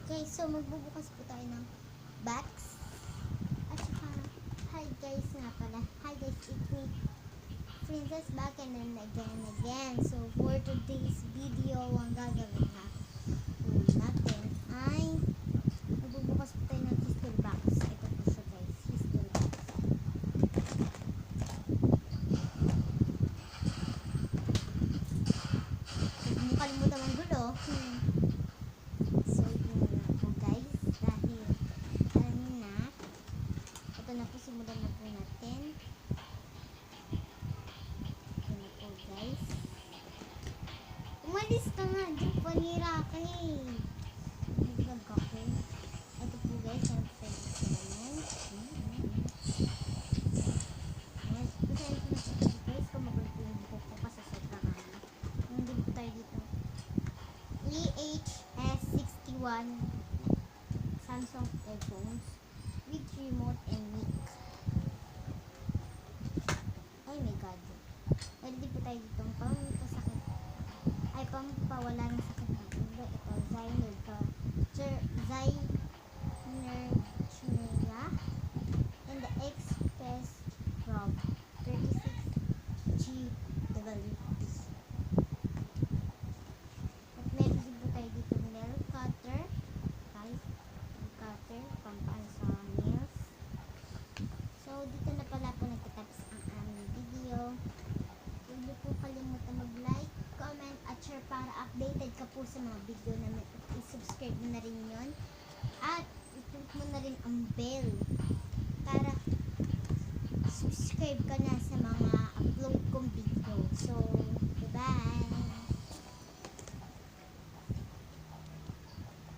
Okay, so magbubukas po tayo ng box. At saka, hi guys nga pala. Hi guys, it's me, Princess, back and then again. So, for today's video, ang gagawin natin ay magbubukas po tayo ng history box. Ito po siya guys, history box. Huwag mo kalimutan ang gulo. So, yun na po guys. Dahil, alam nyo na, ito na po, simulan na po natin. Ito na po guys. Umalis ka nga, di panira ka eh. Naglag ako. Ito po guys, yan po tayo sa naman. Yes, kasi ito na po guys, kung magulpulin po po kasi sa karami. Nandun po tayo dito. EHS61 Samsung earphones with remote and mic. Oh my god. Pwede po tayo ditong pampasakit. Ay, pampawala ng sakit ng ulo. Ito, Zynergia and the Express Pro 36GW. At meron din po tayo dito nail cutter. Guys, nail cutter, pampaan sa nails. So, dito na pala po nagtatapos ang aming video. Huwag niyo po kalimutan mag-like, comment, at share para updated ka po sa mga video namin. At i-subscribe mo na rin yun. At i-click mo na rin ang bell para subscribe ka na sa mga upload kong video. So, bye-bye!